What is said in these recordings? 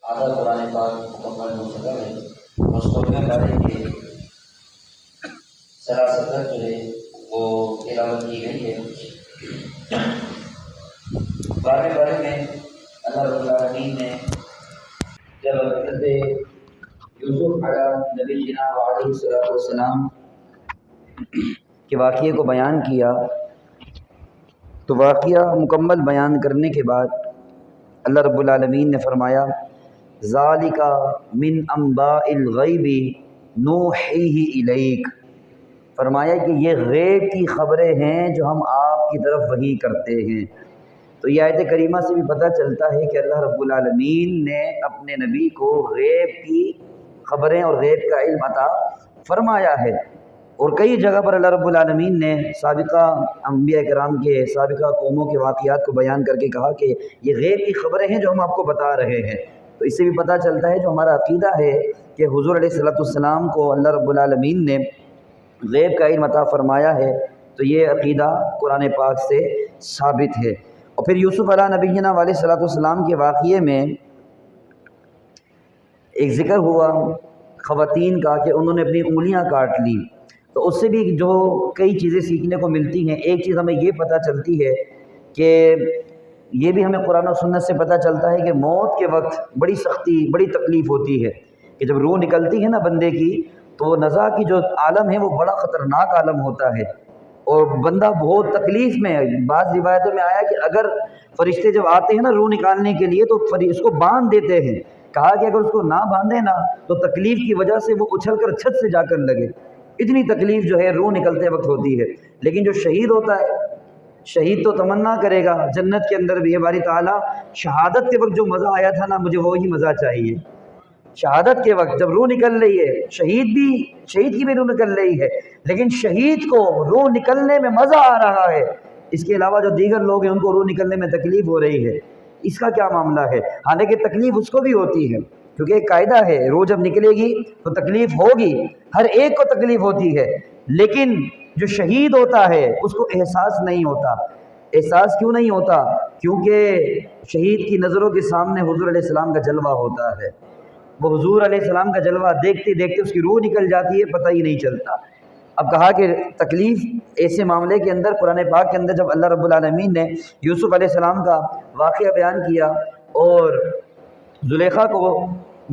آدھا قرآن پاک مکمل ہو چکا ہے۔ مستقبل بارے کے سراستر جو ہے وہ تلاوت کی گئی ہے۔ بارے بارے میں اللہ رب العالمین نے جب حضرت یوسف علیہ نبی جناب علیہ السلام کے واقعے کو بیان کیا تو واقعہ مکمل بیان کرنے کے بعد اللہ رب العالمین نے فرمایا ذالک من انباء الغیب نوحیہ الیک، فرمایا کہ یہ غیب کی خبریں ہیں جو ہم آپ کی طرف وحی کرتے ہیں۔ تو یہ آیت کریمہ سے بھی پتہ چلتا ہے کہ اللہ رب العالمین نے اپنے نبی کو غیب کی خبریں اور غیب کا علم عطا فرمایا ہے، اور کئی جگہ پر اللہ رب العالمین نے سابقہ انبیاء کرام کے سابقہ قوموں کے واقعات کو بیان کر کے کہا کہ یہ غیب کی خبریں ہیں جو ہم آپ کو بتا رہے ہیں۔ تو اس سے بھی پتہ چلتا ہے جو ہمارا عقیدہ ہے کہ حضور علیہ السلام کو اللہ رب العالمین نے غیب کا علم عطا فرمایا ہے، تو یہ عقیدہ قرآن پاک سے ثابت ہے۔ اور پھر یوسف علیہ نبینا علیہ السلام کے واقعے میں ایک ذکر ہوا خواتین کا کہ انہوں نے اپنی انگلیاں کاٹ لی، تو اس سے بھی جو کئی چیزیں سیکھنے کو ملتی ہیں۔ ایک چیز ہمیں یہ پتہ چلتی ہے کہ یہ بھی ہمیں قرآن و سنت سے پتہ چلتا ہے کہ موت کے وقت بڑی سختی بڑی تکلیف ہوتی ہے، کہ جب روح نکلتی ہے نا بندے کی، تو نزا کی جو عالم ہے وہ بڑا خطرناک عالم ہوتا ہے، اور بندہ بہت تکلیف میں ہے۔ بعض روایتوں میں آیا کہ اگر فرشتے جب آتے ہیں نا روح نکالنے کے لیے تو اس کو باندھ دیتے ہیں، کہا کہ اگر اس کو نہ باندھے نا تو تکلیف کی وجہ سے وہ اچھل کر چھت سے جا کر لگے، اتنی تکلیف جو ہے روح نکلتے وقت ہوتی ہے۔ لیکن جو شہید ہوتا ہے، شہید تو تمنا کرے گا جنت کے اندر بھی، باری تعالیٰ شہادت کے وقت جو مزہ آیا تھا نا مجھے وہی مزہ چاہیے۔ شہادت کے وقت جب روح نکل رہی ہے، شہید کی بھی روح نکل رہی ہے، لیکن شہید کو روح نکلنے میں مزہ آ رہا ہے، اس کے علاوہ جو دیگر لوگ ہیں ان کو روح نکلنے میں تکلیف ہو رہی ہے، اس کا کیا معاملہ ہے؟ حالانکہ تکلیف اس کو بھی ہوتی ہے، کیونکہ ایک قاعدہ ہے روح جب نکلے گی تو تکلیف ہوگی، ہر ایک کو تکلیف ہوتی ہے، لیکن جو شہید ہوتا ہے اس کو احساس نہیں ہوتا۔ احساس کیوں نہیں ہوتا؟ کیونکہ شہید کی نظروں کے سامنے حضور علیہ السلام کا جلوہ ہوتا ہے، وہ حضور علیہ السلام کا جلوہ دیکھتے دیکھتے اس کی روح نکل جاتی ہے، پتہ ہی نہیں چلتا۔ اب کہا کہ تکلیف ایسے معاملے کے اندر قرآن پاک کے اندر جب اللہ رب العالمین نے یوسف علیہ السلام کا واقعہ بیان کیا اور زلیخا کو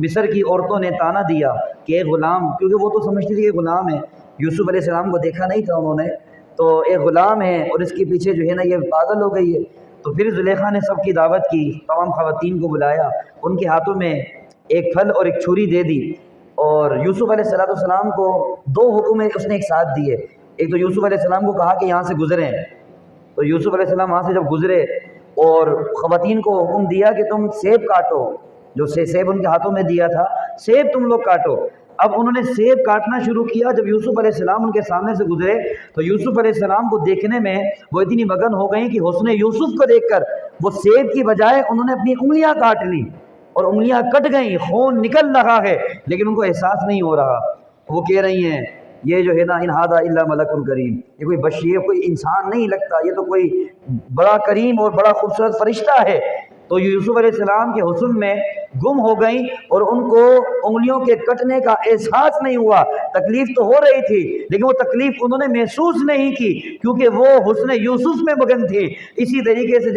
مصر کی عورتوں نے تانا دیا کہ ایک غلام، کیونکہ وہ تو سمجھتی تھی کہ غلام ہے، یوسف علیہ السلام کو دیکھا نہیں تھا انہوں نے، تو ایک غلام ہے اور اس کے پیچھے جو ہے نا یہ پاگل ہو گئی ہے۔ تو پھر زلیخا نے سب کی دعوت کی، تمام خواتین کو بلایا، ان کے ہاتھوں میں ایک پھل اور ایک چھری دے دی، اور یوسف علیہ السلام کو دو حکم اس نے ایک ساتھ دیے۔ ایک تو یوسف علیہ السلام کو کہا کہ یہاں سے گزریں، تو یوسف علیہ السلام وہاں سے جب گزرے اور خواتین کو حکم دیا کہ تم سیب کاٹو، جو سیب ان کے ہاتھوں میں دیا تھا، سیب تم لوگ کاٹو۔ اب انہوں نے سیب کاٹنا شروع کیا، جب یوسف علیہ السلام ان کے سامنے سے گزرے تو یوسف علیہ السلام کو دیکھنے میں وہ اتنی مگن ہو گئیں کہ حسن یوسف کو دیکھ کر وہ سیب کی بجائے انہوں نے اپنی انگلیاں کاٹ لی، اور انگلیاں کٹ گئیں، خون نکل رہا ہے، لیکن ان کو احساس نہیں ہو رہا۔ وہ کہہ رہی ہیں یہ جو ہے نا ان ھذا الا ملک کریم، یہ کوئی بشیر کوئی انسان نہیں لگتا، یہ تو کوئی بڑا کریم اور بڑا خوبصورت فرشتہ ہے۔ تو یوسف علیہ السلام کے حسن میں گم ہو گئیں اور ان کو انگلیوں کے کٹنے کا احساس نہیں ہوا۔ تکلیف تو ہو رہی تھی لیکن وہ تکلیف انہوں نے محسوس نہیں کی، کیونکہ وہ حسن یوسف میں مگن تھی۔ اسی طریقے سے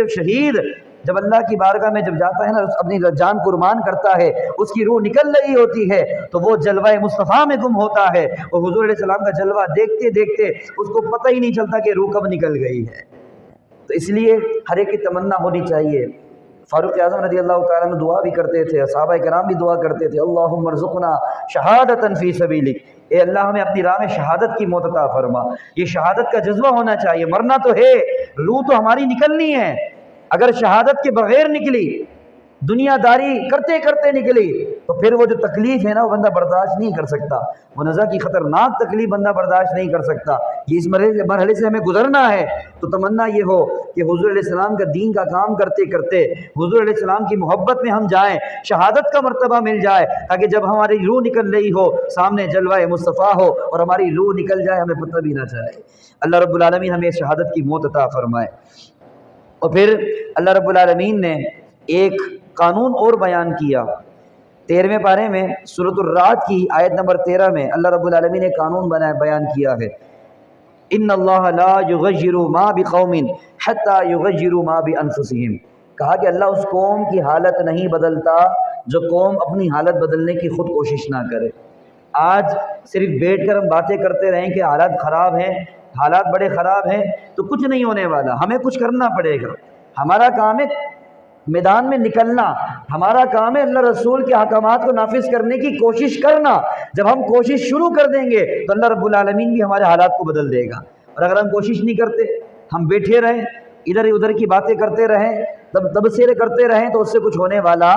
جب اللہ کی بارگاہ میں جب جاتا ہے نا، اپنی جان قربان کرتا ہے، اس کی روح نکل رہی ہوتی ہے تو وہ جلوہ مصطفیٰ میں گم ہوتا ہے، اور حضور علیہ السلام کا جلوہ دیکھتے دیکھتے اس کو پتہ ہی نہیں چلتا کہ روح کب نکل گئی ہے۔ تو اس لیے ہر ایک کی تمنا ہونی چاہیے۔ فاروق اعظم رضی اللہ تعالیٰ عنہ دعا بھی کرتے تھے، صحابہ کرام بھی دعا کرتے تھے، اللہم ارزقنا شہادتا فی سبیلک، اے اللہ ہمیں اپنی راہ میں شہادت کی موت عطا فرما۔ یہ شہادت کا جذبہ ہونا چاہیے، مرنا تو ہے، روح تو ہماری نکلنی ہے۔ اگر شہادت کے بغیر نکلی، دنیا داری کرتے کرتے نکلی، تو پھر وہ جو تکلیف ہے نا وہ بندہ برداشت نہیں کر سکتا، وہ نزا کی خطرناک تکلیف بندہ برداشت نہیں کر سکتا۔ یہ اس مرحلے سے ہمیں گزرنا ہے، تو تمنا یہ ہو کہ حضور علیہ السلام کا دین کا کام کرتے کرتے حضور علیہ السلام کی محبت میں ہم جائیں، شہادت کا مرتبہ مل جائے، تاکہ جب ہماری روح نکل رہی ہو سامنے جلوہ مصطفیٰ ہو اور ہماری روح نکل جائے ہمیں پتہ بھی نہ چلے۔ اللہ رب العالمین ہمیں شہادت کی موت عطا فرمائے۔ اور پھر اللہ رب العالمین نے ایک قانون اور بیان کیا 13ویں پارے میں سورۃ الرعد کی آیت نمبر 13 میں اللہ رب العالمین نے قانون بیان کیا ہے، ان اللہ لا یغیر ما بقوم حتی یغیروا ما بانفسہم، کہا کہ اللہ اس قوم کی حالت نہیں بدلتا جو قوم اپنی حالت بدلنے کی خود کوشش نہ کرے۔ آج صرف بیٹھ کر ہم باتیں کرتے رہیں کہ حالات خراب ہیں، حالات بڑے خراب ہیں، تو کچھ نہیں ہونے والا، ہمیں کچھ کرنا پڑے گا۔ ہمارا کام ہے میدان میں نکلنا، ہمارا کام ہے اللہ رسول کے احکامات کو نافذ کرنے کی کوشش کرنا۔ جب ہم کوشش شروع کر دیں گے تو اللہ رب العالمین بھی ہمارے حالات کو بدل دے گا، اور اگر ہم کوشش نہیں کرتے، ہم بیٹھے رہیں، ادھر ادھر کی باتیں کرتے رہیں، تبصرے کرتے رہیں، تو اس سے کچھ ہونے والا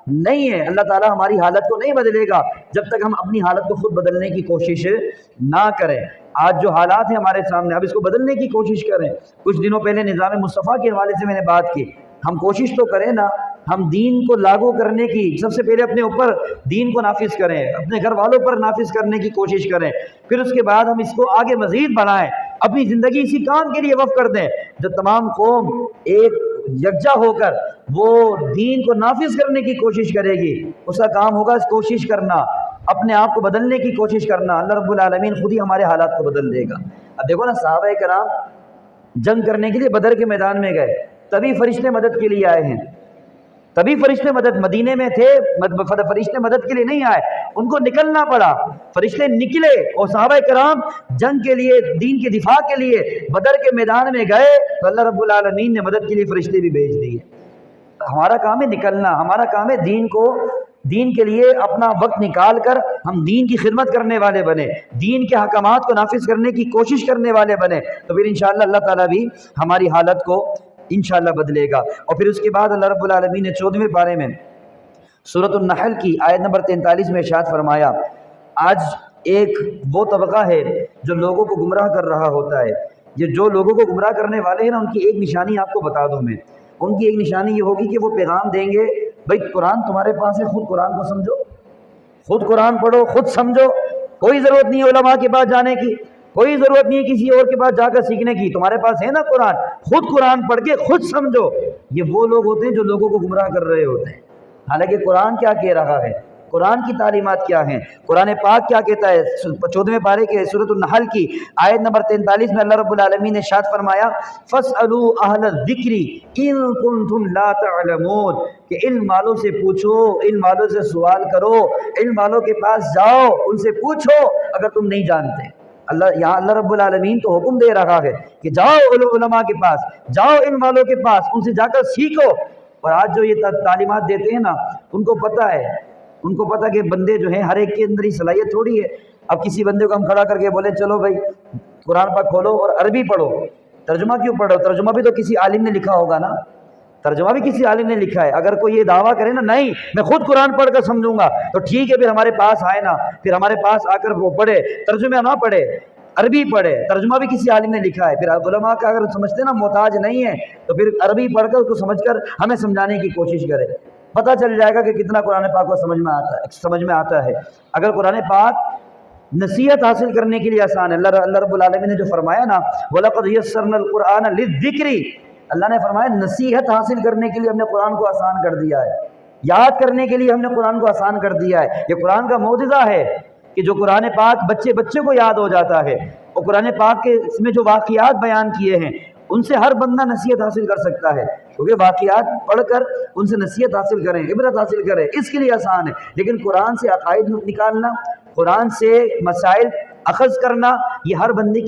نہیں ہے۔ اللہ تعالیٰ ہماری حالت کو نہیں بدلے گا جب تک ہم اپنی حالت کو خود بدلنے کی کوشش نہ کریں۔ آج جو حالات ہیں ہمارے سامنے، اب اس کو بدلنے کی کوشش کریں۔ کچھ دنوں پہلے نظام مصطفیٰ کے حوالے سے میں نے بات کی، ہم کوشش تو کریں نا، ہم دین کو لاگو کرنے کی، سب سے پہلے اپنے اوپر دین کو نافذ کریں، اپنے گھر والوں پر نافذ کرنے کی کوشش کریں، پھر اس کے بعد ہم اس کو آگے مزید بڑھائیں، اپنی زندگی اسی کام کے لیے وقف کر دیں۔ جب تمام قوم ایک یکجا ہو کر وہ دین کو نافذ کرنے کی کوشش کرے گی، اس کا کام ہوگا کوشش کرنا، اپنے آپ کو بدلنے کی کوشش کرنا، اللہ رب العالمین خود ہی ہمارے حالات کو بدل دے گا۔ اب دیکھو نا، صحابہ کرام جنگ کرنے کے لیے بدر کے میدان میں گئے، تبھی فرشتے مدد کے لیے آئے ہیں، تبھی فرشتے مدینے میں تھے، فرشتے مدد کے لیے نہیں آئے، ان کو نکلنا پڑا، فرشتے نکلے اور صحابہ کرام جنگ کے لیے، دین کے دفاع کے لیے بدر کے میدان میں گئے، تو اللہ رب العالمین نے مدد کے لیے فرشتے بھی بھیج دیے۔ ہمارا کام ہے نکلنا، ہمارا کام ہے دین کے لیے اپنا وقت نکال کر ہم دین کی خدمت کرنے والے بنے، دین کے احکامات کو نافذ کرنے کی کوشش کرنے والے بنے، تو پھر انشاءاللہ اللہ تعالیٰ بھی ہماری حالت کو انشاءاللہ بدلے گا۔ اور پھر اس کے بعد اللہ رب العالمین نے 14ویں پارے میں سورۃ النحل کی آیت نمبر 43 میں ارشاد فرمایا، آج ایک وہ طبقہ ہے جو لوگوں کو گمراہ کر رہا ہوتا ہے، یہ جو لوگوں کو گمراہ کرنے والے ہیں نا، ان کی ایک نشانی آپ کو بتا دوں میں، ان کی ایک نشانی یہ ہوگی کہ وہ پیغام دیں گے، بھائی قرآن تمہارے پاس ہے، خود قرآن کو سمجھو، خود قرآن پڑھو، خود سمجھو، کوئی ضرورت نہیں ہے علماء کے پاس جانے کی، کوئی ضرورت نہیں ہے کسی اور کے پاس جا کر سیکھنے کی، تمہارے پاس ہے نا قرآن، خود قرآن پڑھ کے خود سمجھو۔ یہ وہ لوگ ہوتے ہیں جو لوگوں کو گمراہ کر رہے ہوتے ہیں، حالانکہ قرآن کیا کہہ رہا ہے، قرآن کی تعلیمات کیا ہیں، قرآن پاک کیا کہتا ہے۔ 14ویں پارے کے سورۃ النحل کی آیت نمبر 43 میں اللہ رب العالمین نے ارشاد فرمایا، فَاسْأَلُوا أَهْلَ الذِّكْرِ إِن كُنتُمْ لَا تَعْلَمُونَ، کہ علم والوں سے پوچھو، علم والوں سے سوال کرو، علم والوں کے پاس جاؤ، ان سے پوچھو اگر تم نہیں جانتے۔ یہاں اللہ رب العالمین تو حکم دے رہا ہے کہ جاؤ علماء کے پاس، جاؤ علم والوں کے پاس، ان سے جا کر سیکھو۔ اور آج جو یہ تعلیمات دیتے ہیں نا، ان کو پتہ کہ بندے جو ہیں ہر ایک کے اندر ہی صلاحیت تھوڑی ہے۔ اب کسی بندے کو ہم کھڑا کر کے بولے چلو بھائی قرآن پاک کھولو اور عربی پڑھو، ترجمہ کیوں پڑھو؟ ترجمہ بھی تو کسی عالم نے لکھا ہوگا نا، ترجمہ بھی کسی عالم نے لکھا ہے۔ اگر کوئی یہ دعویٰ کرے نا نہیں میں خود قرآن پڑھ کر سمجھوں گا، تو ٹھیک ہے، پھر ہمارے پاس آئے نا، پھر ہمارے پاس آ کر وہ پڑھے، ترجمہ نہ پڑھے، عربی پڑھے، ترجمہ بھی کسی عالم نے لکھا ہے۔ پھر علماء کا اگر سمجھتے نا محتاج نہیں ہے، تو پھر عربی پڑھ کر اس کو سمجھ کر ہمیں سمجھانے کی کوشش کرے، پتہ چل جائے گا کہ کتنا قرآن پاک کو سمجھ میں آتا ہے۔ اگر قرآن پاک نصیحت حاصل کرنے کے لیے آسان ہے، اللہ رب العالمین نے جو فرمایا نا، وَلَقَدْ يَسَّرْنَا الْقُرْآنَ لِلذِّكْرِ، اللہ نے فرمایا نصیحت حاصل کرنے کے لیے ہم نے قرآن کو آسان کر دیا ہے، یاد کرنے کے لیے ہم نے قرآن کو آسان کر دیا ہے۔ یہ قرآن کا معجزہ ہے کہ جو قرآن پاک بچے کو یاد ہو جاتا ہے، اور قرآن پاک کے اس میں جو واقعات بیان کیے ہیں ان سے ہر بندہ نصیحت حاصل کر سکتا ہے، کیونکہ واقعات پڑھ کر ان سے نصیحت حاصل کریں، عبرت حاصل کریں، اس کے لیے آسان ہے۔ لیکن قرآن سے عقائد نکالنا، قرآن سے مسائل اخذ کرنا، یہ ہر بندے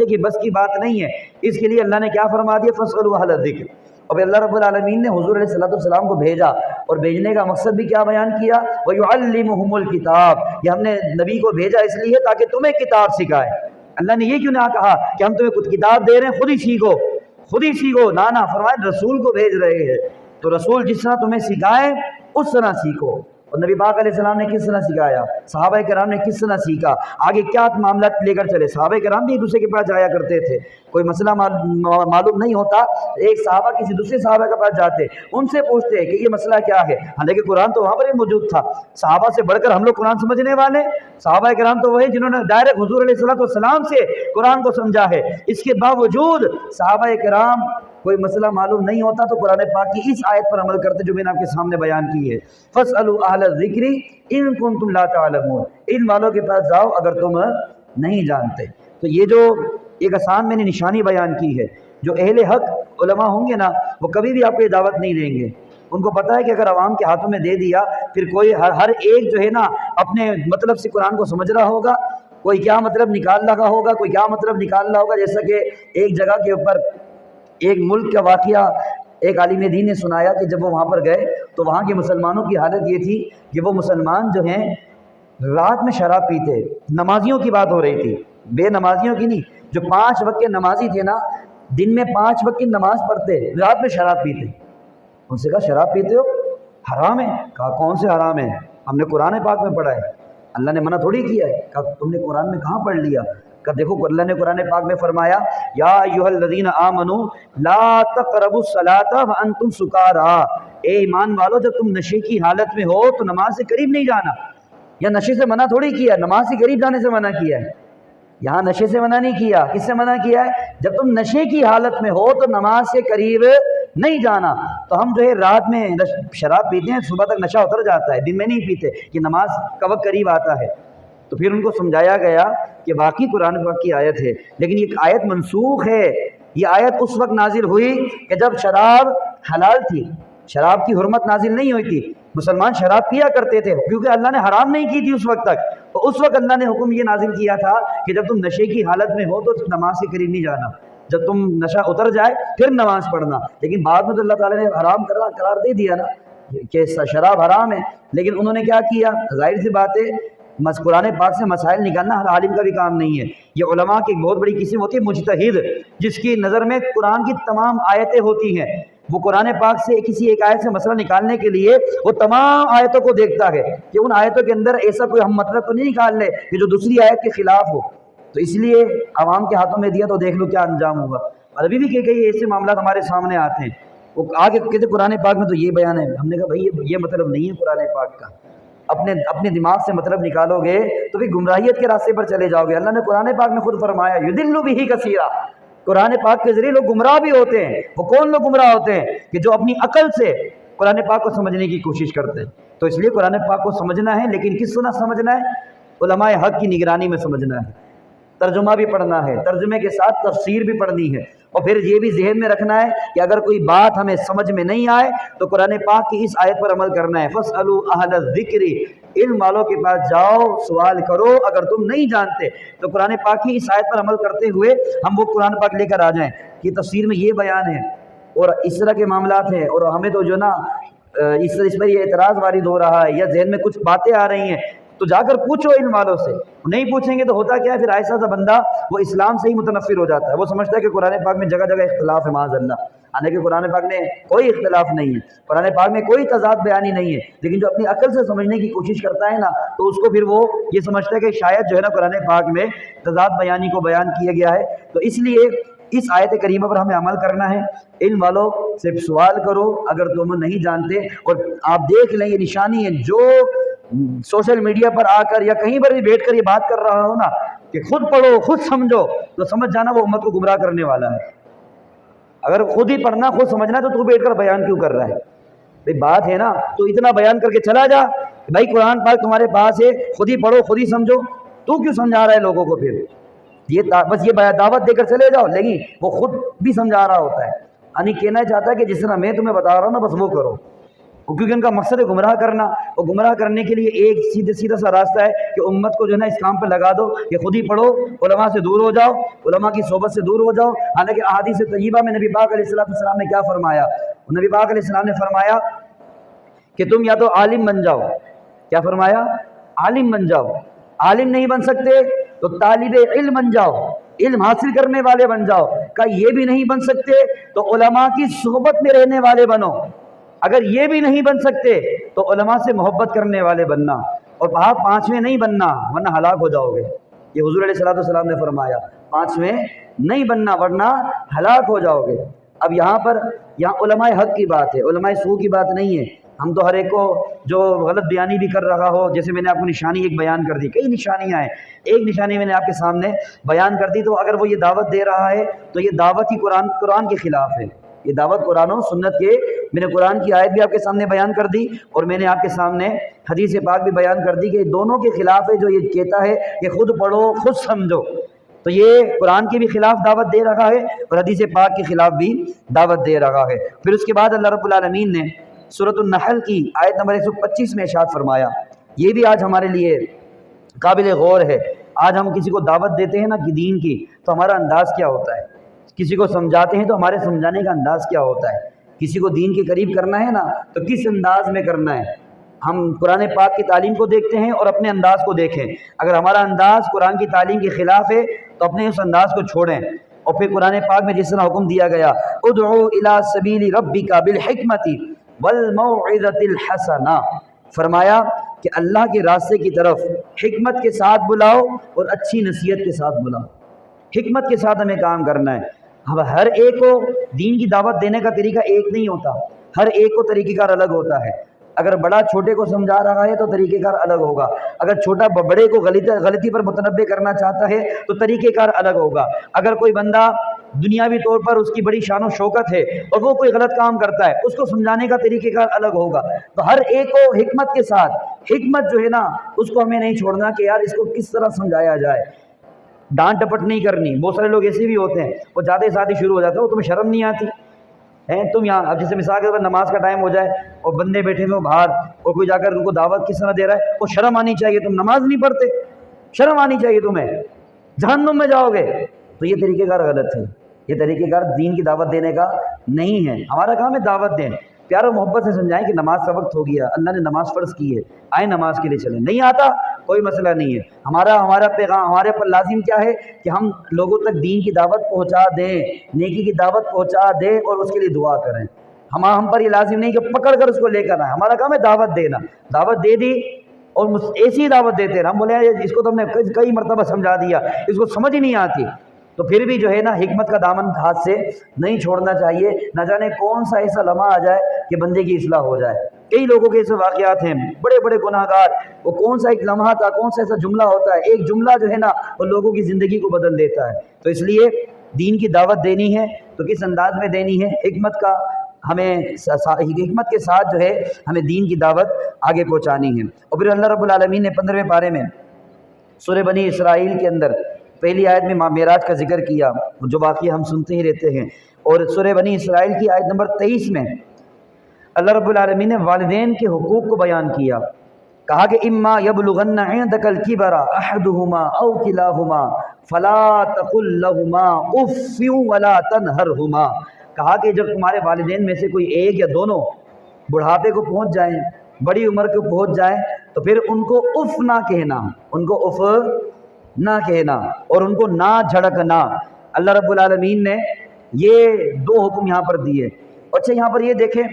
کی بس کی بات نہیں ہے۔ اس کے لیے اللہ نے کیا فرما دیا، فَاسْأَلُوا أَهْلَ الذِّكْرِ۔ اور پھر اللہ رب العالمین نے حضور علیہ السلام کو بھیجا، اور بھیجنے کا مقصد بھی کیا بیان کیا، وَيُعَلِّمُهُمُ الْكِتَابَ، یہ ہم نے نبی کو بھیجا اس لیے تاکہ تمہیں کتاب سکھائے۔ اللہ نے یہ کیوں نہ کہا کہ ہم تمہیں کچھ کتاب دے رہے ہیں خود ہی سیکھو، نہ فرمایا رسول کو بھیج رہے ہیں، تو رسول جس طرح تمہیں سکھائے اس طرح سیکھو۔ اور نبی پاک علیہ السلام نے کس طرح سکھایا، صحابہ کرام نے کس طرح سیکھا، آگے کیا معاملات لے کر چلے۔ صحابہ کرام بھی ایک دوسرے کے پاس جایا کرتے تھے، کوئی مسئلہ معلوم نہیں ہوتا، ایک صحابہ کسی دوسرے صحابہ کے پاس جاتے، ان سے پوچھتے کہ یہ مسئلہ کیا ہے، حالانکہ قرآن تو وہاں پر ہی موجود تھا۔ صحابہ سے بڑھ کر ہم لوگ قرآن سمجھنے والے، صحابہ کرام تو وہی جنہوں نے ڈائریکٹ حضور علیہ السلام سے قرآن کو سمجھا ہے۔ اس کے باوجود صحابہ کرام کوئی مسئلہ معلوم نہیں ہوتا تو قرآن پاک کی اس آیت پر عمل کرتے جو میں نے آپ کے سامنے بیان کی ہے، فَاسْأَلُوا أَهْلَ الذِّكْرِ إِن كُنتُمْ لَا تَعْلَمُونَ، علم والوں کے پاس جاؤ اگر تم نہیں جانتے۔ تو یہ جو ایک آسان میں نے نشانی بیان کی ہے، جو اہل حق علماء ہوں گے نا وہ کبھی بھی آپ کو یہ دعوت نہیں دیں گے، ان کو پتہ ہے کہ اگر عوام کے ہاتھوں میں دے دیا پھر کوئی ہر ایک جو ہے نا اپنے مطلب سے قرآن کو سمجھ رہا ہوگا، کوئی کیا مطلب نکال رہا ہوگا، کوئی کیا مطلب نکال رہا ہوگا۔ جیسا کہ ایک جگہ کے اوپر ایک ملک کا واقعہ ایک عالم دین نے سنایا کہ جب وہ وہاں پر گئے تو وہاں کے مسلمانوں کی حالت یہ تھی کہ وہ مسلمان جو ہیں رات میں شراب پیتے، نمازیوں کی بات ہو رہی تھی، بے نمازیوں کی نہیں، جو 5 وقت کے نمازی تھے نا، دن میں 5 وقت کی نماز پڑھتے، رات میں شراب پیتے۔ ان سے کہا شراب پیتے ہو؟ حرام ہے۔ کہا کون سے حرام ہے؟ ہم نے قرآن پاک میں پڑھا ہے، اللہ نے منع تھوڑی کیا ہے۔ کہا تم نے قرآن میں کہاں پڑھ لیا؟ کہ دیکھو اللہ نے قرآن پاک میں فرمایا یا ایھا الذین آمنوا لا تقربوا الصلاۃ وانتم سکارا، اے ایمان والو جب تم نشے کی حالت میں ہو تو نماز سے قریب نہیں جانا۔ یا نشے سے منع تھوڑی کیا، نماز سے قریب جانے سے منع کیا ہے، یہاں نشے سے منع نہیں کیا۔ کس سے منع کیا ہے؟ جب تم نشے کی حالت میں ہو تو نماز سے قریب نہیں جانا۔ تو ہم جو ہے رات میں شراب پیتے ہیں، صبح تک نشہ اتر جاتا ہے، دن میں نہیں پیتے، یہ نماز کا وقت قریب آتا ہے۔ تو پھر ان کو سمجھایا گیا کہ واقعی قرآن پاک کی آیت ہے، لیکن یہ آیت منسوخ ہے۔ یہ آیت اس وقت نازل ہوئی کہ جب شراب حلال تھی، شراب کی حرمت نازل نہیں ہوئی تھی، مسلمان شراب پیا کرتے تھے کیونکہ اللہ نے حرام نہیں کی تھی اس وقت تک۔ تو اس وقت اللہ نے حکم یہ نازل کیا تھا کہ جب تم نشے کی حالت میں ہو تو نماز کے قریب نہیں جانا، جب تم نشہ اتر جائے پھر نماز پڑھنا۔ لیکن بعد میں تو اللہ تعالیٰ نے حرام قرار دے دیا نا کہ شراب حرام ہے، لیکن انہوں نے کیا کیا؟ ظاہر سی بات ہے قرآن پاک سے مسائل نکالنا ہر عالم کا بھی کام نہیں ہے۔ یہ علماء کی ایک بہت بڑی قسم ہوتی ہے مجتہد، جس کی نظر میں قرآن کی تمام آیتیں ہوتی ہیں، وہ قرآن پاک سے کسی ایک آیت سے مسئلہ نکالنے کے لیے وہ تمام آیتوں کو دیکھتا ہے کہ ان آیتوں کے اندر ایسا کوئی ہم مطلب تو نہیں نکال لے کہ جو دوسری آیت کے خلاف ہو۔ تو اس لیے عوام کے ہاتھوں میں دیا تو دیکھ لو کیا انجام ہوگا۔ اور ابھی بھی کئی ایسے معاملات ہمارے سامنے آتے ہیں، وہ آگے کہتے قرآن پاک میں تو یہ بیان ہے، ہم نے کہا بھائی یہ مطلب نہیں ہے قرآن پاک کا، اپنے دماغ سے مطلب نکالو گے تو بھی گمراہیت کے راستے پر چلے جاؤ گے۔ اللہ نے قرآن پاک میں خود فرمایا یضل بہ کثیرا، قرآن پاک کے ذریعے لوگ گمراہ بھی ہوتے ہیں۔ وہ کون لوگ گمراہ ہوتے ہیں؟ کہ جو اپنی عقل سے قرآن پاک کو سمجھنے کی کوشش کرتے ہیں۔ تو اس لیے قرآن پاک کو سمجھنا ہے، لیکن کس طرح سمجھنا ہے؟ علماء حق کی نگرانی میں سمجھنا ہے، ترجمہ بھی پڑھنا ہے، ترجمے کے ساتھ تفسیر بھی پڑھنی ہے، اور پھر یہ بھی ذہن میں رکھنا ہے کہ اگر کوئی بات ہمیں سمجھ میں نہیں آئے تو قرآن پاک کی اس آیت پر عمل کرنا ہے، فَاسْأَلُوا أَهْلَ الذِّكْرِ، علم والوں کے پاس جاؤ سوال کرو اگر تم نہیں جانتے۔ تو قرآن پاک کی اس آیت پر عمل کرتے ہوئے ہم وہ قرآن پاک لے کر آ جائیں کہ تفسیر میں یہ بیان ہے اور اس طرح کے معاملات ہیں، اور ہمیں تو جو نا اس پر یہ اعتراض وارد ہو رہا ہے یا ذہن میں کچھ باتیں آ رہی ہیں تو جا کر پوچھو علم والوں سے۔ نہیں پوچھیں گے تو ہوتا کیا ہے؟ پھر ایسا سا بندہ وہ اسلام سے ہی متنفر ہو جاتا ہے، وہ سمجھتا ہے کہ قرآن پاک میں جگہ جگہ اختلاف ہے، معاذ اللہ، حالانکہ قرآن پاک میں کوئی اختلاف نہیں ہے، قرآن پاک میں کوئی تضاد بیانی نہیں ہے، لیکن جو اپنی عقل سے سمجھنے کی کوشش کرتا ہے نا تو اس کو پھر وہ یہ سمجھتا ہے کہ شاید جو ہے نا قرآن پاک میں تضاد بیانی کو بیان کیا گیا ہے۔ تو اس لیے اس آیت کریمہ پر ہمیں عمل کرنا ہے، علم والوں سے سوال کرو اگر تم نہیں جانتے۔ اور آپ دیکھ لیں یہ نشانی ہے، جو سوشل میڈیا پر آ کر یا کہیں پر بھی بیٹھ کر یہ بات کر رہا ہو نا کہ خود پڑھو خود سمجھو، تو سمجھ جانا وہ امت کو گمراہ کرنے والا ہے۔ اگر خود ہی پڑھنا خود سمجھنا تو بیٹھ کر بیان کیوں کر رہا ہے؟ بھئی بات ہے نا، تو اتنا بیان کر کے چلا جا، بھائی قرآن پاک تمہارے پاس ہے، خود ہی پڑھو خود ہی سمجھو، تو کیوں سمجھا رہا ہے لوگوں کو؟ پھر بس یہ دعوت دے کر چلے جاؤ، لیکن وہ خود بھی سمجھا رہا ہوتا ہے، یعنی کہنا چاہتا ہے کہ جس طرح میں تمہیں بتا رہا ہوں نا بس وہ کرو، کیونکہ ان کا مقصد ہے گمراہ کرنا، اور گمراہ کرنے کے لیے ایک سیدھا سا راستہ ہے کہ امت کو جو ہے نا اس کام پہ لگا دو کہ خود ہی پڑھو، علماء سے دور ہو جاؤ، علماء کی صحبت سے دور ہو جاؤ۔ حالانکہ احادیث طیبہ میں نبی پاک علیہ السلام نے کیا فرمایا؟ نبی پاک علیہ السلام نے فرمایا کہ تم یا تو عالم بن جاؤ، کیا فرمایا؟ عالم بن جاؤ، عالم نہیں بن سکتے تو طالب علم بن جاؤ، علم حاصل کرنے والے بن جاؤ، کہ یہ بھی نہیں بن سکتے تو علماء کی صحبت میں رہنے والے بنو، اگر یہ بھی نہیں بن سکتے تو علماء سے محبت کرنے والے بننا، اور پانچویں نہیں بننا ورنہ ہلاک ہو جاؤ گے۔ یہ حضور علیہ السلام نے فرمایا، پانچویں نہیں بننا ورنہ ہلاک ہو جاؤ گے۔ اب یہاں علماء حق کی بات ہے، علماء سو کی بات نہیں ہے۔ ہم تو ہر ایک کو جو غلط بیانی بھی کر رہا ہو، جیسے میں نے آپ کو نشانی ایک بیان کر دی، کئی نشانیاں ہیں، ایک نشانی میں نے آپ کے سامنے بیان کر دی، تو اگر وہ یہ دعوت دے رہا ہے تو یہ دعوت ہی قرآن کے خلاف ہے، یہ دعوت قرآن و سنت کے، میں نے قرآن کی آیت بھی آپ کے سامنے بیان کر دی اور میں نے آپ کے سامنے حدیث پاک بھی بیان کر دی کہ دونوں کے خلاف ہے۔ جو یہ کہتا ہے کہ خود پڑھو خود سمجھو، تو یہ قرآن کے بھی خلاف دعوت دے رہا ہے اور حدیث پاک کے خلاف بھی دعوت دے رہا ہے۔ پھر اس کے بعد اللہ رب العالمین نے سورۃ النحل کی آیت نمبر 125 میں ارشاد فرمایا، یہ بھی آج ہمارے لیے قابل غور ہے۔ آج ہم کسی کو دعوت دیتے ہیں نا کہ دین کی، تو ہمارا انداز کیا ہوتا ہے؟ کسی کو سمجھاتے ہیں تو ہمارے سمجھانے کا انداز کیا ہوتا ہے؟ کسی کو دین کے قریب کرنا ہے نا تو کس انداز میں کرنا ہے؟ ہم قرآن پاک کی تعلیم کو دیکھتے ہیں اور اپنے انداز کو دیکھیں۔ اگر ہمارا انداز قرآن کی تعلیم کے خلاف ہے تو اپنے اس انداز کو چھوڑیں، اور پھر قرآن پاک میں جس طرح حکم دیا گیا ادعو الی سبیل ربک بالحکمت والموعظۃ الحسنہ، فرمایا کہ اللہ کے راستے کی طرف حکمت کے ساتھ بلاؤ اور اچھی نصیحت کے ساتھ بلاؤ۔ حکمت کے ساتھ ہمیں کام کرنا ہے۔ اب ہر ایک کو دین کی دعوت دینے کا طریقہ ایک نہیں ہوتا، ہر ایک کو طریقہ کار الگ ہوتا ہے۔ اگر بڑا چھوٹے کو سمجھا رہا ہے تو طریقہ کار الگ ہوگا، اگر چھوٹا بڑے کو غلطی پر متنبع کرنا چاہتا ہے تو طریقہ کار الگ ہوگا۔ اگر کوئی بندہ دنیاوی طور پر اس کی بڑی شان و شوکت ہے اور وہ کوئی غلط کام کرتا ہے، اس کو سمجھانے کا طریقہ کار الگ ہوگا۔ تو ہر ایک کو حکمت کے ساتھ، حکمت جو ہے نا اس کو ہمیں نہیں چھوڑنا کہ یار اس کو کس طرح سمجھایا جائے، ڈانٹ ڈپٹ نہیں کرنی۔ بہت سارے لوگ ایسے بھی ہوتے ہیں، وہ جاتے ساتھ ہی شروع ہو جاتے ہیں، وہ تمہیں شرم نہیں آتی ہے؟ تم یہاں اب جیسے مثال کے طور پر نماز کا ٹائم ہو جائے اور بندے بیٹھے ہوئے باہر اور کوئی جا کر ان کو دعوت کس طرح دے رہا ہے، وہ شرم آنی چاہیے، تم نماز نہیں پڑھتے، شرم آنی چاہیے تمہیں، جہنم میں جاؤ گے۔ تو یہ طریقہ کار غلط ہے، یہ طریقہ کار دین کی دعوت دینے کا نہیں ہے۔ ہمارا کام ہے دعوت دیں، پیار و محبت سے سمجھائیں کہ نماز کا وقت ہو گیا، اللہ نے نماز فرض کی ہے، آئے نماز کے لیے چلیں۔ نہیں آتا کوئی مسئلہ نہیں ہے، ہمارا پیغام، ہمارے پر لازم کیا ہے کہ ہم لوگوں تک دین کی دعوت پہنچا دیں، نیکی کی دعوت پہنچا دیں اور اس کے لیے دعا کریں۔ ہم پر یہ لازم نہیں کہ پکڑ کر اس کو لے کر آئیں، ہمارا کام ہے دعوت دینا۔ دعوت دے دی اور ایسی دعوت دیتے ہیں، ہم بولے اس کو تو ہم نے کئی مرتبہ سمجھا دیا، اس کو سمجھ ہی نہیں آتی، تو پھر بھی جو ہے نا حکمت کا دامن ہاتھ سے نہیں چھوڑنا چاہیے۔ نہ جانے کون سا ایسا لمحہ آ جائے کہ بندے کی اصلاح ہو جائے۔ کئی لوگوں کے ایسے واقعات ہیں، بڑے بڑے گناہ گار، وہ کون سا ایک لمحہ تھا، کون سا ایسا جملہ ہوتا ہے، ایک جملہ جو ہے نا وہ لوگوں کی زندگی کو بدل دیتا ہے۔ تو اس لیے دین کی دعوت دینی ہے تو کس انداز میں دینی ہے؟ حکمت کے ساتھ جو ہے ہمیں دین کی دعوت آگے پہنچانی ہے۔ اور پھر اللہ رب العالمین نے 15ویں پارے میں سورہ بنی اسرائیل کے اندر پہلی آیت میں معراج کا ذکر کیا، جو واقعہ ہم سنتے ہی رہتے ہیں، اور سورہ بنی اسرائیل کی آیت نمبر 23 میں اللہ رب العالمین نے والدین کے حقوق کو بیان کیا، کہا کہ اما یبلغن عندک الکبر احدہما او کلاہما فلا تقل لہما اف ولا تنہرہما، کہا کہ جب تمہارے والدین میں سے کوئی ایک یا دونوں بڑھاپے کو پہنچ جائیں، بڑی عمر کو پہنچ جائیں، تو پھر ان کو اف نہ کہنا، ان کو اف نہ کہنا اور ان کو نہ جھڑکنا۔ اللہ رب العالمین نے یہ دو حکم یہاں پر دیے۔ اچھا یہاں پر یہ دیکھیں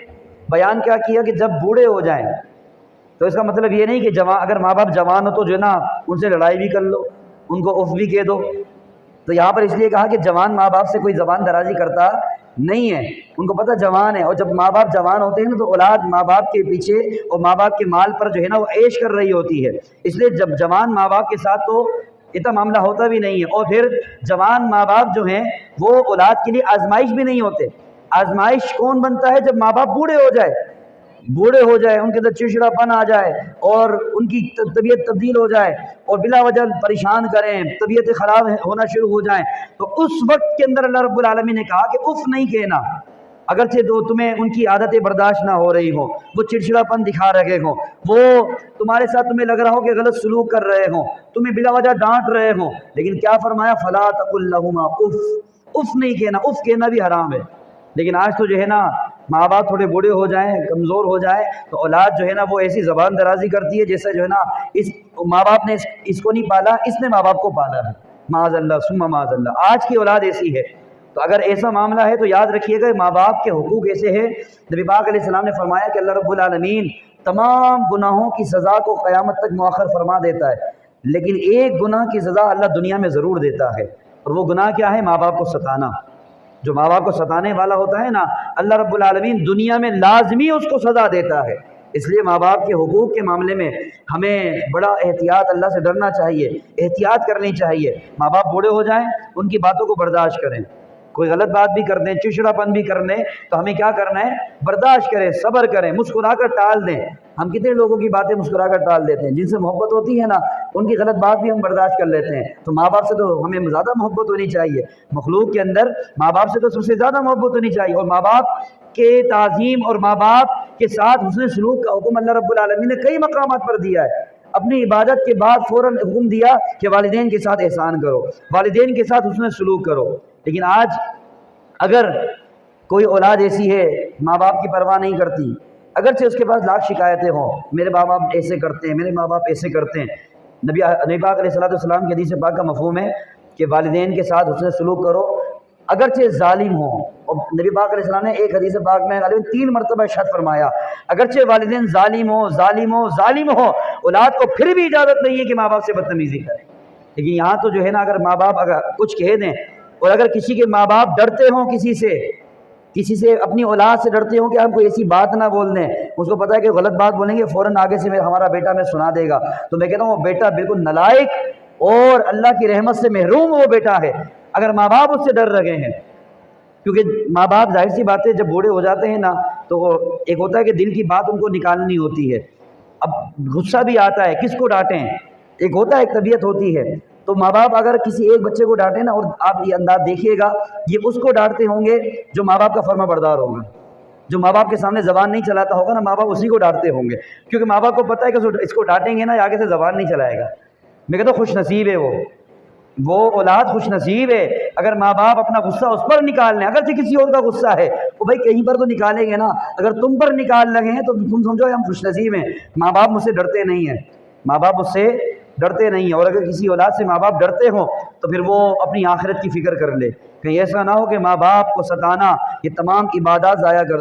بیان کیا کیا کہ جب بوڑھے ہو جائیں، تو اس کا مطلب یہ نہیں کہ اگر ماں باپ جوان ہو تو جو ہے نا ان سے لڑائی بھی کر لو، ان کو اف بھی کہہ دو۔ تو یہاں پر اس لیے کہا کہ جوان ماں باپ سے کوئی زبان درازی کرتا نہیں ہے، ان کو پتہ جوان ہے، اور جب ماں باپ جوان ہوتے ہیں نا تو اولاد ماں باپ کے پیچھے اور ماں باپ کے مال پر جو ہے نا وہ عیش کر رہی ہوتی ہے، اس لیے جب جوان ماں باپ کے ساتھ تو اتنا معاملہ ہوتا بھی نہیں ہے۔ اور پھر جوان ماں باپ جو ہیں وہ اولاد کے لیے آزمائش بھی نہیں ہوتے۔ آزمائش کون بنتا ہے؟ جب ماں باپ بوڑھے ہو جائے، ان کے اندر چڑچڑا پن آ جائے اور ان کی طبیعت تبدیل ہو جائے اور بلا وجہ پریشان کریں، طبیعت خراب ہونا شروع ہو جائیں، تو اس وقت کے اندر اللہ رب العالمین نے کہا کہ اف نہیں کہنا، اگرچہ تمہیں ان کی عادتیں برداشت نہ ہو رہی ہوں، وہ چڑچڑا پن دکھا رہے ہوں، وہ تمہارے ساتھ تمہیں لگ رہا ہو کہ غلط سلوک کر رہے ہوں، تمہیں بلا وجہ ڈانٹ رہے ہوں، لیکن کیا فرمایا؟ فلا تقل لہما اف نہیں کہنا، اف کہنا بھی حرام ہے۔ لیکن آج تو جو ہے نا ماں باپ تھوڑے بوڑھے ہو جائیں، کمزور ہو جائے تو اولاد جو ہے نا وہ ایسی زبان درازی کرتی ہے جیسے جو ہے نا اس ماں باپ نے اس کو نہیں پالا، اس نے ماں باپ کو پالا ہے، معاذ اللہ ثم معاذ اللہ۔ آج کی اولاد ایسی ہے، تو اگر ایسا معاملہ ہے تو یاد رکھیے گا ماں باپ کے حقوق ایسے ہیں۔ نبی پاک علیہ السلام نے فرمایا کہ اللہ رب العالمین تمام گناہوں کی سزا کو قیامت تک مؤخر فرما دیتا ہے، لیکن ایک گناہ کی سزا اللہ دنیا میں ضرور دیتا ہے، اور وہ گناہ کیا ہے؟ ماں باپ کو ستانا۔ جو ماں باپ کو ستانے والا ہوتا ہے نا، اللہ رب العالمین دنیا میں لازمی اس کو سزا دیتا ہے۔ اس لیے ماں باپ کے حقوق کے معاملے میں ہمیں بڑا احتیاط، اللہ سے ڈرنا چاہیے، احتیاط کرنی چاہیے۔ ماں باپ بوڑھے ہو جائیں، ان کی باتوں کو برداشت کریں، کوئی غلط بات بھی کر دیں، چڑچڑاپن بھی کر لیں، تو ہمیں کیا کرنا ہے؟ برداشت کریں، صبر کریں، مسکرا کر ٹال دیں۔ ہم کتنے لوگوں کی باتیں مسکرا کر ٹال دیتے ہیں، جن سے محبت ہوتی ہے نا، ان کی غلط بات بھی ہم برداشت کر لیتے ہیں۔ تو ماں باپ سے تو ہمیں زیادہ محبت ہونی چاہیے، مخلوق کے اندر ماں باپ سے تو سب سے زیادہ محبت ہونی چاہیے۔ اور ماں باپ کے تعظیم اور ماں باپ کے ساتھ حسن سلوک کا حکم اللہ رب العالمین نے کئی مقامات پر دیا ہے۔ اپنی عبادت کے بعد فوراً حکم دیا کہ والدین کے ساتھ احسان کرو، والدین کے ساتھ حسن سلوک کرو۔ لیکن آج اگر کوئی اولاد ایسی ہے ماں باپ کی پرواہ نہیں کرتی، اگرچہ اس کے پاس لاکھ شکایتیں ہوں، میرے ماں باپ ایسے کرتے ہیں، میرے ماں باپ ایسے کرتے ہیں، نبی پاک علیہ السلام کی حدیث پاک کا مفہوم ہے کہ والدین کے ساتھ حسن سلوک کرو، اگرچہ ظالم ہوں۔ اور نبی پاک علیہ السلام نے ایک حدیث پاک میں غالباً 3 مرتبہ ارشاد فرمایا، اگرچہ والدین ظالم ہوں، اولاد کو پھر بھی اجازت نہیں ہے کہ ماں باپ سے بدتمیزی کرے۔ لیکن یہاں تو جو ہے نا، اگر ماں باپ اگر کچھ کہہ دیں، اور اگر کسی کے ماں باپ ڈرتے ہوں، کسی سے اپنی اولاد سے ڈرتے ہوں کہ ہم کوئی ایسی بات نہ بول دیں، اس کو پتہ ہے کہ غلط بات بولیں گے فوراً آگے سے ہمارا بیٹا میں سنا دے گا، تو میں کہتا ہوں وہ بیٹا بالکل نالائق اور اللہ کی رحمت سے محروم وہ بیٹا ہے، اگر ماں باپ اس سے ڈر رہے ہیں۔ کیونکہ ماں باپ ظاہر سی بات ہے جب بوڑھے ہو جاتے ہیں نا، تو ایک ہوتا ہے کہ دل کی بات ان کو نکالنی ہوتی ہے، اب غصہ بھی آتا ہے، کس کو ڈانٹیں، ایک ہوتا ہے، ایک طبیعت ہوتی ہے۔ تو ماں باپ اگر کسی ایک بچے کو ڈانٹیں نا، اور آپ یہ انداز دیکھیے گا، یہ اس کو ڈانٹتے ہوں گے جو ماں باپ کا فرما بردار ہوگا، جو ماں باپ کے سامنے زبان نہیں چلاتا ہوگا نا، ماں باپ اسی کو ڈانٹتے ہوں گے، کیونکہ ماں باپ کو پتہ ہے کہ اس کو ڈانٹیں گے نا، آگے سے زبان نہیں چلائے گا۔ میں کہتا ہوں خوش نصیب ہے وہ اولاد خوش نصیب ہے اگر ماں باپ اپنا غصہ اس پر نکال لیں، اگرچہ کسی اور کا غصہ ہے، وہ بھائی کہیں پر تو نکالیں گے نا، اگر تم پر نکال لگے ہیں تو تم سمجھو ہم خوش نصیب ہیں، ماں باپ مجھ سے ڈرتے نہیں ہیں، ماں باپ مجھ سے ڈرتے نہیں ہیں۔ اور اگر کسی اولاد سے ماں باپ ڈرتے ہوں تو پھر وہ اپنی آخرت کی فکر کر لے، کہیں ایسا نہ ہو کہ ماں باپ کو ستانا یہ تمام عبادات ضائع کر